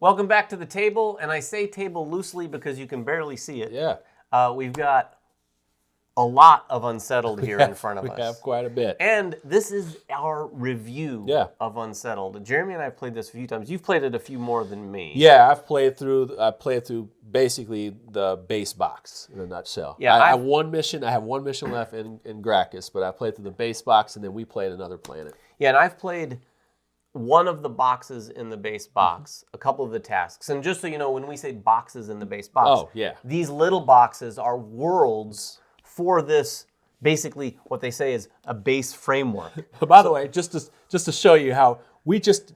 Welcome back to the table, and I say table loosely because you can barely see it. Yeah. We've got a lot of Unsettled here in front of us. We have quite a bit. And this is our review of Unsettled. Jeremy and I have played this a few times. You've played it a few more than me. Yeah, I played through basically the base box in a nutshell. Yeah, I have one mission left in Gracchus, but I played through the base box, and then we played another planet. Yeah, and I've played one of the boxes in the base box, a couple of the tasks. And just so you know, when we say boxes in the base box, these little boxes are worlds for this, basically what they say is a base framework. By the way, just to show you how we just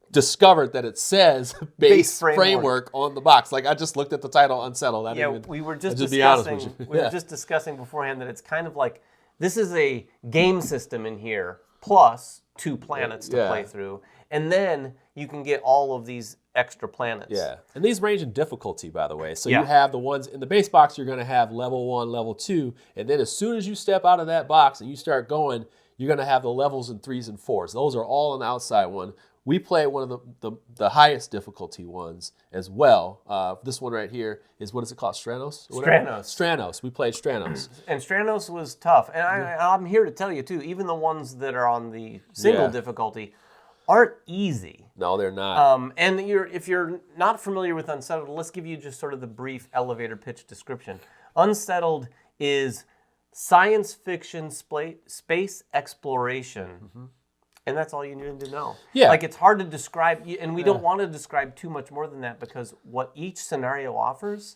discovered that it says base framework on the box. Like I just looked at the title, Unsettled. We were just discussing. We were just discussing beforehand that it's kind of like this is a game system in here plus 2 planets to play through, and then you can get all of these extra planets. Yeah, and these range in difficulty, by the way. So you have the ones in the base box, you're going to have level 1, level 2, and then as soon as you step out of that box and you start going, you're going to have the levels in 3s and 4s. Those are all on the outside one. We play one of the highest difficulty ones as well. This one right here is, what is it called, Stranos? Stranos. We played Stranos. And Stranos was tough. And I'm here to tell you, too, even the ones that are on the single difficulty aren't easy. No, they're not. And if you're not familiar with Unsettled, let's give you just sort of the brief elevator pitch description. Unsettled is science fiction space exploration. Mm-hmm. And that's all you need to know. Yeah. Like, it's hard to describe, and we don't want to describe too much more than that, because what each scenario offers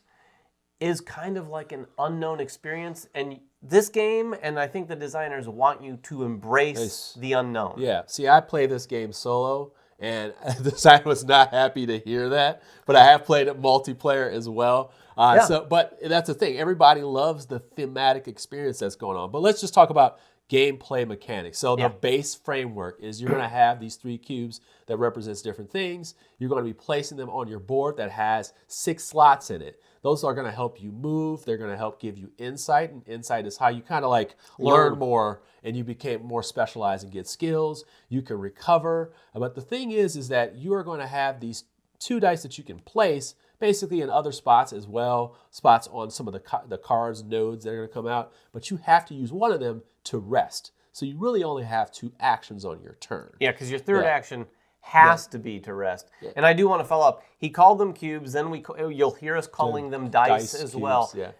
is kind of like an unknown experience. And this game, and I think the designers want you to embrace the unknown. Yeah. See, I play this game solo, and the designer was not happy to hear that. But I have played it multiplayer as well. But that's the thing. Everybody loves the thematic experience that's going on. But let's just talk about gameplay mechanics. So the base framework is you're going to have these 3 cubes that represents different things. You're going to be placing them on your board that has 6 slots in it. Those are going to help you move. They're going to help give you insight, and insight is how you kind of like learn more and you became more specialized and get skills. You can recover. But the thing is that you are going to have these 2 dice that you can place basically in other spots as well, spots on some of the cards, nodes that are going to come out, but you have to use one of them to rest. So you really only have 2 actions on your turn. Yeah, because your third action has to be to rest. Yeah. And I do want to follow up. He called them cubes, then you'll hear us calling them dice as cubes, well. Yeah.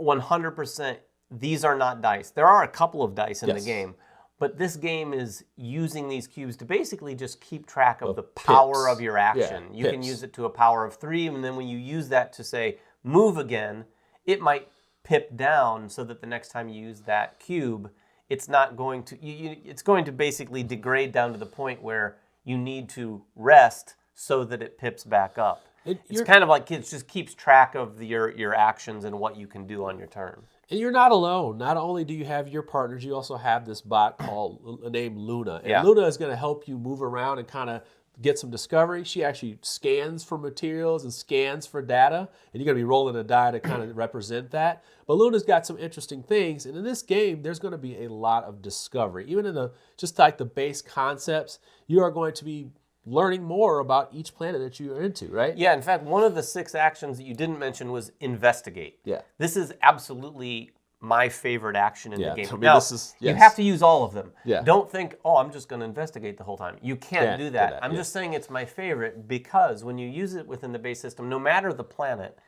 100%, these are not dice. There are a couple of dice in the game, but this game is using these cubes to basically just keep track of the power of your action. You can use it to a power of 3, and then when you use that to say, move again, it might pip down so that the next time you use that cube, it's not going to, it's going to basically degrade down to the point where you need to rest so that it pips back up. It's kind of like it just keeps track of your actions and what you can do on your turn. And you're not alone. Not only do you have your partners, you also have this bot named Luna. And Luna is going to help you move around and kind of get some discovery. She actually scans for materials and scans for data, and you're going to be rolling a die to kind of represent that. But Luna's got some interesting things, and in this game, there's going to be a lot of discovery. Even in just like the base concepts, you are going to be learning more about each planet that you're into, right? Yeah, in fact, one of the 6 actions that you didn't mention was investigate. Yeah. This is absolutely my favorite action in the game. I mean, now, you have to use all of them. Yeah. Don't think, oh, I'm just going to investigate the whole time. You can't do that. I'm just saying it's my favorite because when you use it within the base system, no matter the planet,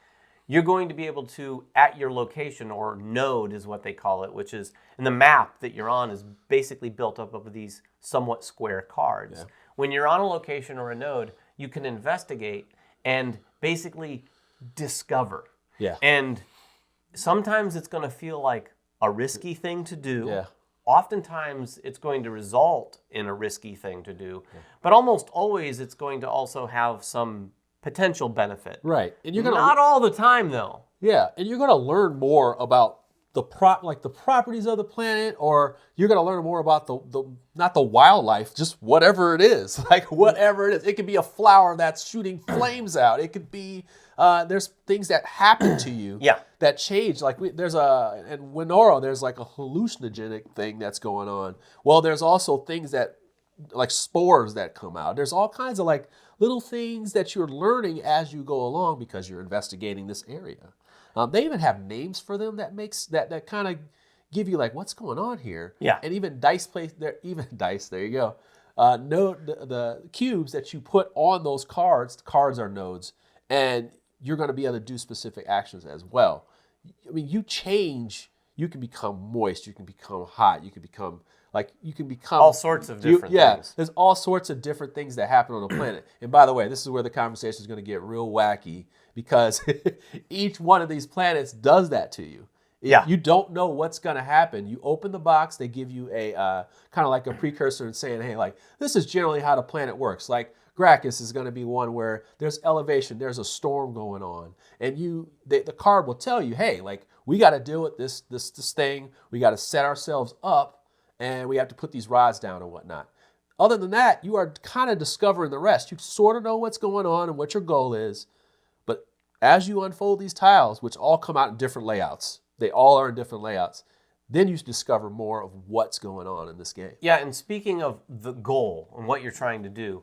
you're going to be able to, at your location, or node is what they call it, which is, and the map that you're on is basically built up of these somewhat square cards. Yeah. When you're on a location or a node, you can investigate and basically discover. Yeah. And sometimes it's going to feel like a risky thing to do. Yeah. Oftentimes it's going to result in a risky thing to do. Yeah. But almost always it's going to also have some potential benefit. Right. And you're gonna, not all the time though. Yeah. And you're going to learn more about the properties of the planet, or you're going to learn more about the not the wildlife, just whatever it is. Like whatever it is. It could be a flower that's shooting flames out. It could be there's things that happen to you that change. Like in Winora, there's like a hallucinogenic thing that's going on. Well, there's also things that like spores that come out. There's all kinds of like little things that you're learning as you go along because you're investigating this area. They even have names for them that kind of give you like what's going on here. Yeah. And even dice there you go. The cubes that you put on those cards are nodes, and you're going to be able to do specific actions as well. I mean, you can become moist, you can become hot, you can become all sorts of different things. There's all sorts of different things that happen on the planet. And by the way, this is where the conversation is going to get real wacky because each one of these planets does that to you. Yeah. You don't know what's going to happen. You open the box, they give you a kind of like a precursor and saying, hey, like, this is generally how the planet works. Like, Gracchus is going to be one where there's elevation, there's a storm going on. And the card will tell you, hey, like, we got to deal with this thing. We got to set ourselves up, and we have to put these rods down and whatnot. Other than that, you are kind of discovering the rest. You sort of know what's going on and what your goal is. But as you unfold these tiles, which all come out in different layouts, they all are in different layouts, then you discover more of what's going on in this game. Yeah, and speaking of the goal and what you're trying to do,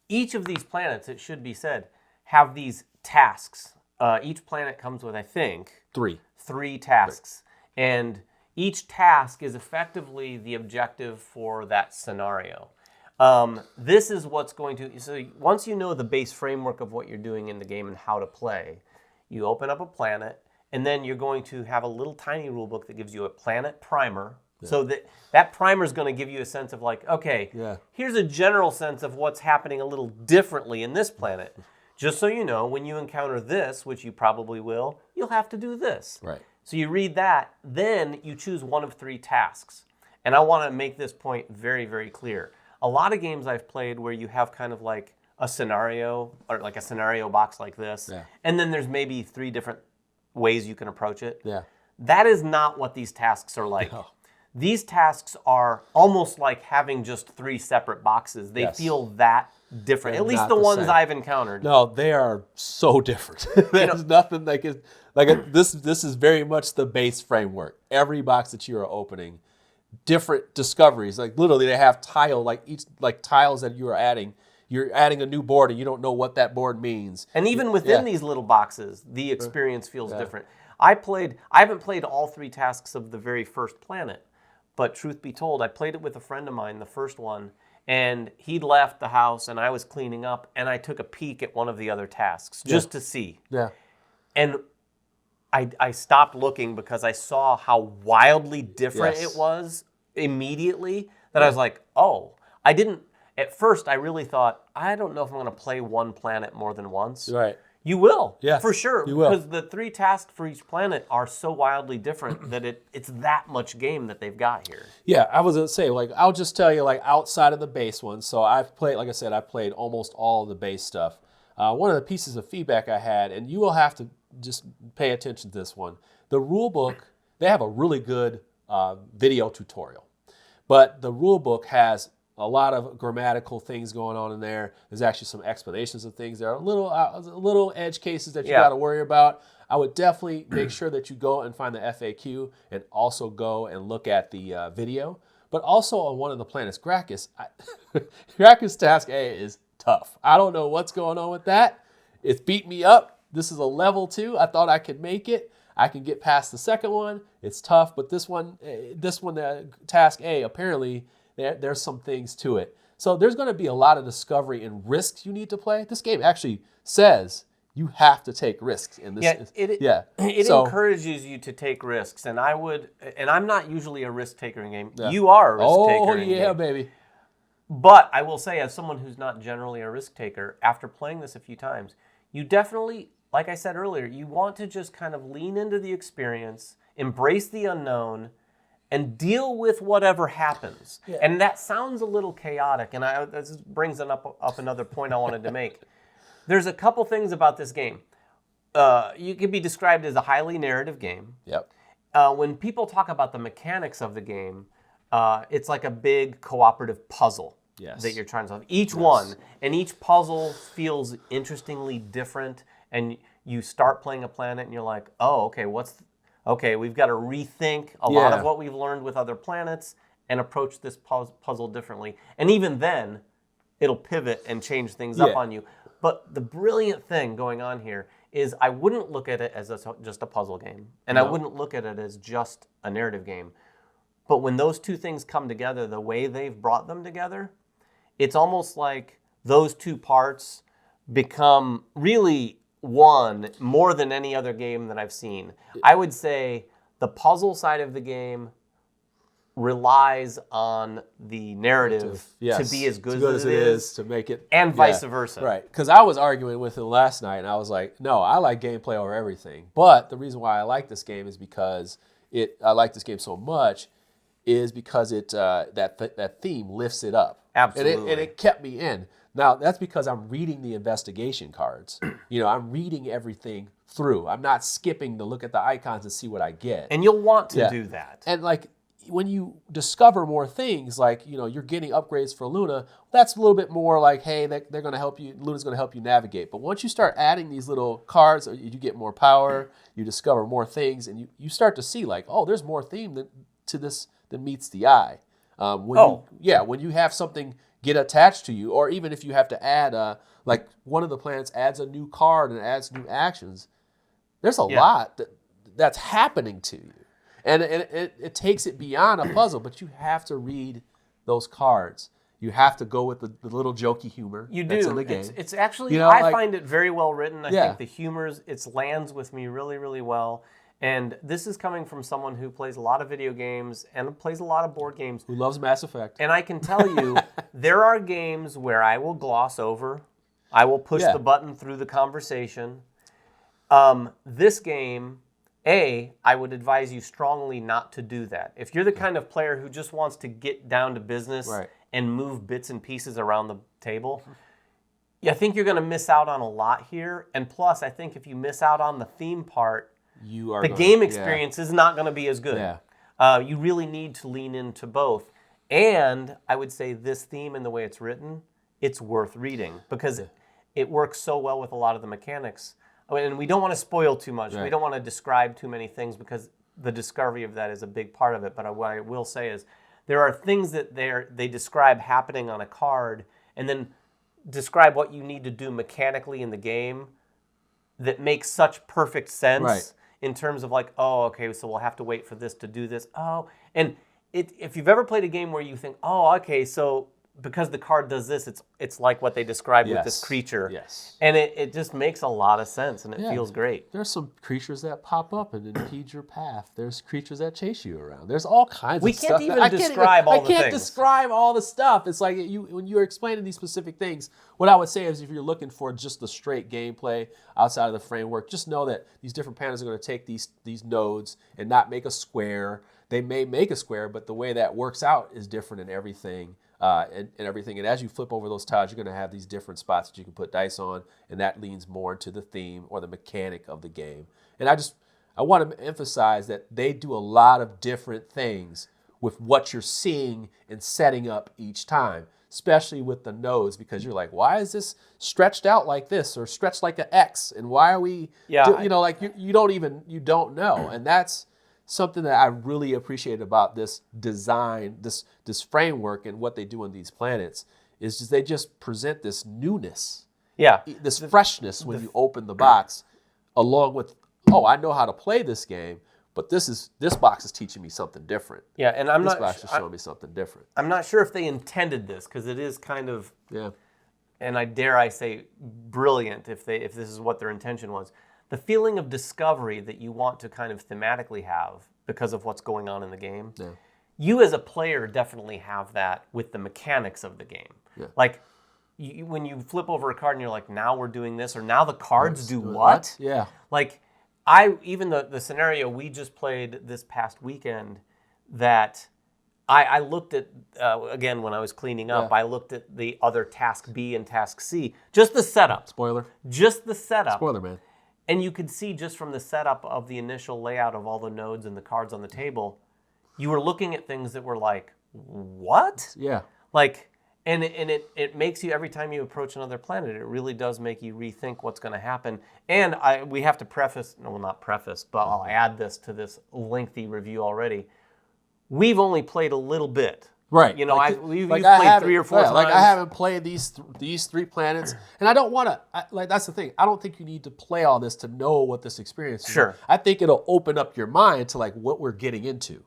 each of these planets, it should be said, have these tasks. Each planet comes with, I think, three tasks. Right. And each task is effectively the objective for that scenario. This is what's going to... So once you know the base framework of what you're doing in the game and how to play, you open up a planet, and then you're going to have a little tiny rule book that gives you a planet primer. Yeah. So that primer is going to give you a sense of like, okay, here's a general sense of what's happening a little differently in this planet. Just so you know, when you encounter this, which you probably will, you'll have to do this. Right. So you read that, then you choose one of three tasks. And I want to make this point very, very clear. A lot of games I've played where you have kind of like a scenario, or like a scenario box like this, and then there's maybe three different ways you can approach it. Yeah. That is not what these tasks are like. No. These tasks are almost like having just three separate boxes. They feel that different. At least the ones I've encountered. No, they are so different. There's nothing like it. This is very much the base framework. Every box that you are opening, different discoveries. Like literally, they have tiles that you are adding. You're adding a new board and you don't know what that board means. And even within these little boxes, the experience feels different. I haven't played all three tasks of the very first planet, but truth be told, I played it with a friend of mine, the first one, and he'd left the house and I was cleaning up and I took a peek at one of the other tasks just to see. Yeah. And I stopped looking because I saw how wildly different it was immediately that I was like, oh, I didn't. At first, I really thought, I don't know if I'm going to play one planet more than once. Right. You will. Yeah. For sure. You will. Because the three tasks for each planet are so wildly different that it's that much game that they've got here. Yeah, I was going to say, like, I'll just tell you, like, outside of the base one, so I've played, like I said, I've played almost all of the base stuff. One of the pieces of feedback I had, and you will have to just pay attention to this one, the rule book, they have a really good video tutorial. But the rule book has a lot of grammatical things going on in there. There's actually some explanations of things. There are little edge cases that you got to worry about. I would definitely make sure that you go and find the FAQ and also go and look at the video. But also on one of the planets, Gracchus, Gracchus Task A is tough. I don't know what's going on with that. It's beat me up. This is a level 2. I thought I could make it. I can get past the second one. It's tough, but this one, Task A, apparently, there's some things to it. So there's going to be a lot of discovery and risks you need to play. This game actually says you have to take risks in this. It encourages you to take risks, and I'm not usually a risk taker in game. Yeah. You are a risk taker in game. Oh yeah, baby. But I will say, as someone who's not generally a risk taker, after playing this a few times, you definitely, like I said earlier, you want to just kind of lean into the experience, embrace the unknown, and deal with whatever happens. Yeah. And that sounds a little chaotic, and this brings up another point I wanted to make. There's a couple things about this game. You could be described as a highly narrative game. Yep. When people talk about the mechanics of the game, it's like a big cooperative puzzle that you're trying to solve. Each one, and each puzzle feels interestingly different, and you start playing a planet, and you're like, oh, okay, we've got to rethink a lot of what we've learned with other planets, and approach this puzzle differently. And even then, it'll pivot and change things up on you. But the brilliant thing going on here is I wouldn't look at it as just a puzzle game. And I wouldn't look at it as just a narrative game. But when those two things come together, the way they've brought them together, it's almost like those two parts become really one more than any other game that I've seen. I would say the puzzle side of the game relies on the narrative to be as good as it is to make it, and vice versa. Right, because I was arguing with him last night, and I was like, no, I like gameplay over everything. But the reason why I like this game is because I like this game so much is because it that theme lifts it up. Absolutely. And it kept me in. Now, that's because I'm reading the investigation cards. I'm reading everything through. I'm not skipping to look at the icons and see what I get. And you'll want to do that. And when you discover more things, you're getting upgrades for Luna, that's a little bit more like, hey, they're going to help you. Luna's going to help you navigate. But once you start adding these little cards, you get more power, you discover more things, and you start to see there's more theme to this than meets the eye. When you have something get attached to you, or even if you have to add, one of the planets adds a new card and adds new actions, there's a lot that's happening to you. And it takes it beyond a puzzle, but you have to read those cards. You have to go with the little jokey humor that's in the game. It's actually, I find it very well written. I think the humor, it lands with me really, really well. And this is coming from someone who plays a lot of video games and plays a lot of board games. Who loves Mass Effect. And I can tell you, there are games where I will gloss over. I will push the button through the conversation. This game, I would advise you strongly not to do that. If you're the kind of player who just wants to get down to business and move bits and pieces around the table, I think you're going to miss out on a lot here. And plus, I think if you miss out on the theme part, the game experience is not going to be as good. Yeah. You really need to lean into both. And I would say this theme and the way it's written, it's worth reading because it works so well with a lot of the mechanics. And we don't want to spoil too much. Right. We don't want to describe too many things because the discovery of that is a big part of it. But what I will say is there are things that they describe happening on a card and then describe what you need to do mechanically in the game that makes such perfect sense in terms of so we'll have to wait for this to do this. And if you've ever played a game where you think, so because the card does this, it's like what they described with this creature. Yes. And it just makes a lot of sense, and it feels great. There's some creatures that pop up and impede your path. There's creatures that chase you around. There's all kinds of stuff. We can't even describe all the things. I can't describe all the stuff. It's like when you're explaining these specific things, what I would say is if you're looking for just the straight gameplay outside of the framework, just know that these different panels are going to take these nodes and not make a square. They may make a square, but the way that works out is different in everything. And everything. And as you flip over those tiles, you're going to have these different spots that you can put dice on, and that leans more into the theme or the mechanic of the game. And I want to emphasize that they do a lot of different things with what you're seeing and setting up each time, especially with the nodes, because you're like, why is this stretched out like this or stretched like an X? And why are we, you don't know. And that's something that I really appreciate about this design, this framework, and what they do on these planets is just they just present this newness, this freshness when you open the box, along with I know how to play this game, but this box is teaching me something different. Yeah, and this box is showing me something different. I'm not sure if they intended this because it is kind of and I say brilliant if this is what their intention was. The feeling of discovery that you want to kind of thematically have because of what's going on in the game. Yeah. You as a player definitely have that with the mechanics of the game. Yeah. Like when you flip over a card and you're like, now we're doing this, or now the cards do what? Yeah. Like even the scenario we just played this past weekend that I looked at, again, when I was cleaning up, I looked at the other task B and task C. Just the setup. Spoiler. Just the setup. Spoiler, man. And you could see just from the setup of the initial layout of all the nodes and the cards on the table, you were looking at things that were like, what? Yeah. And it makes you, every time you approach another planet, it really does make you rethink what's going to happen. And we have to preface, no, well, not preface, but I'll add this to this lengthy review already. we've only played a little bit. Right. You know, we've played 3 or 4 times. Like I haven't played these 3 planets, and I don't want to. Like that's the thing. I don't think you need to play all this to know what this experience is. Sure. I think it'll open up your mind to like what we're getting into.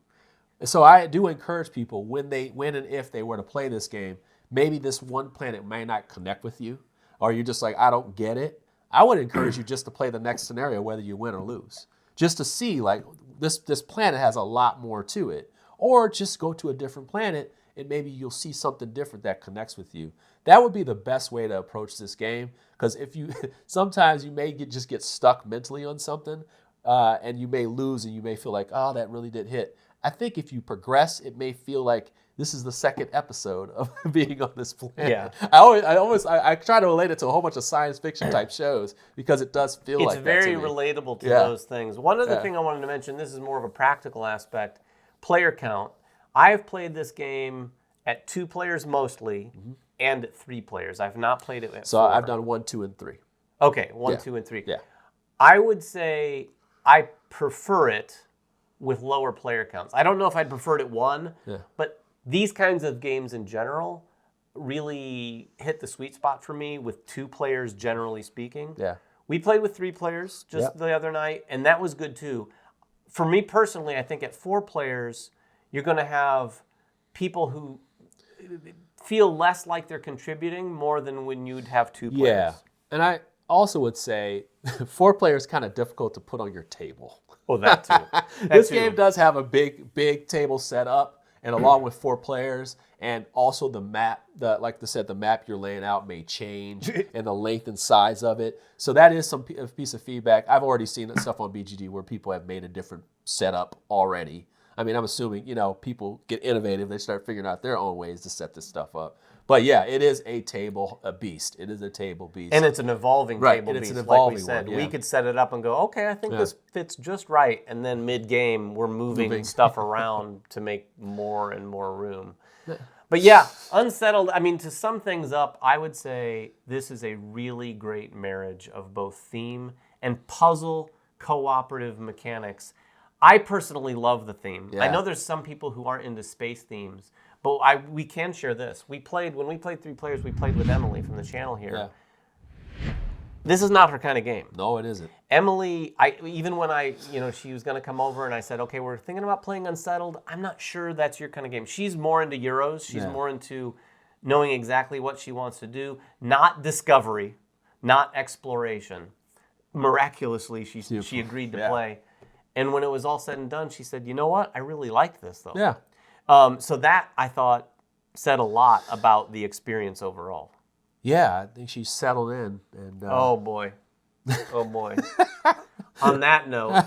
So I do encourage people when and if they were to play this game, maybe this one planet may not connect with you, or you're just like, I don't get it. I would encourage you just to play the next scenario, whether you win or lose, just to see like this planet has a lot more to it. Or just go to a different planet and maybe you'll see something different that connects with you. That would be the best way to approach this game, because if you sometimes you may just get stuck mentally on something, and you may lose and you may feel like, oh, that really did hit. I think if you progress, it may feel like this is the second episode of being on this planet. Yeah. I try to relate it to a whole bunch of science fiction type shows because it does feel like that to me. It's very relatable to those things. One other thing I wanted to mention, this is more of a practical aspect. Player count. I've played this game at 2 players mostly, and at 3 players. I've not played it at 4. I've done 1, 2, and 3. Okay, 1, 2, and 3. Yeah. I would say I prefer it with lower player counts. I don't know if I'd prefer it at 1, but these kinds of games in general really hit the sweet spot for me with 2 players, generally speaking. Yeah. We played with 3 players just the other night, and that was good too. For me personally, I think at 4 players, you're going to have people who feel less like they're contributing more than when you'd have 2 players. Yeah, and I also would say 4 players kind of difficult to put on your table. Oh, that too. This game does have a big table set up, and along with 4 players, and also the map, like I said, the map you're laying out may change, and the length and size of it. So that is a piece of feedback. I've already seen that stuff on BGG where people have made a different setup already. I mean, I'm assuming, people get innovative. They start figuring out their own ways to set this stuff up. But yeah, it is a beast. It is a table beast. And it's an evolving table beast. It's an evolving like we said, one, yeah. We could set it up and go, okay, I think this fits just right. And then mid-game, we're moving stuff around to make more and more room. But yeah, Unsettled, I mean, to sum things up, I would say this is a really great marriage of both theme and puzzle cooperative mechanics. I personally love the theme. Yeah. I know there's some people who aren't into space themes, but we can share this. When we played 3 players, we played with Emily from the channel here. Yeah. This is not her kind of game. No, it isn't. Emily, even when she was going to come over and I said, okay, we're thinking about playing Unsettled. I'm not sure that's your kind of game. She's more into Euros. She's more into knowing exactly what she wants to do. Not discovery, not exploration. Miraculously, she agreed to play. And when it was all said and done, she said, you know what? I really like this, though. Yeah. So that, I thought, said a lot about the experience overall. Yeah, I think she's settled in. And oh, boy. Oh, boy. On that note.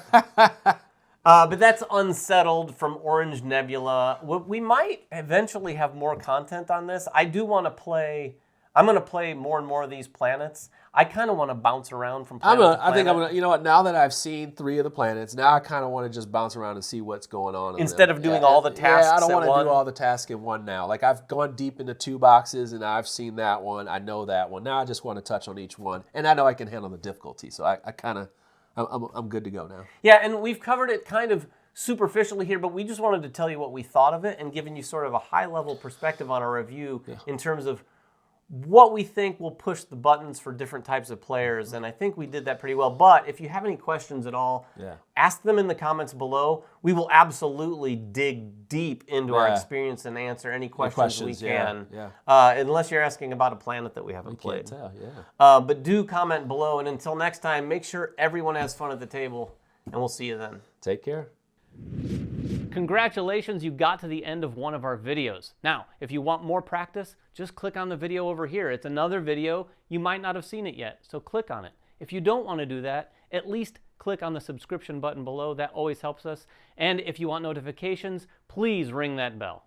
But that's Unsettled from Orange Nebula. We might eventually have more content on this. I do want to play... I'm going to play more and more of these planets. I kind of want to bounce around from planet to planet. I think I'm going to, you know what, now that I've seen 3 of the planets, now I kind of want to just bounce around and see what's going on. Instead of doing all the tasks I don't want to do all the tasks in one now. Like I've gone deep into 2 boxes and I've seen that one. I know that one. Now I just want to touch on each one. And I know I can handle the difficulty. So I'm good to go now. Yeah, and we've covered it kind of superficially here, but we just wanted to tell you what we thought of it and giving you sort of a high-level perspective on our review in terms of what we think will push the buttons for different types of players, and I think we did that pretty well. But if you have any questions at all, ask them in the comments below. We will absolutely dig deep into our experience and answer any questions we can. Unless you're asking about a planet that we haven't played. Can't tell, but do comment below, and until next time, make sure everyone has fun at the table, and we'll see you then. Take care. Congratulations, you got to the end of one of our videos. Now, if you want more practice, just click on the video over here. It's another video. You might not have seen it yet, so click on it. If you don't want to do that, at least click on the subscription button below. That always helps us. And if you want notifications, please ring that bell.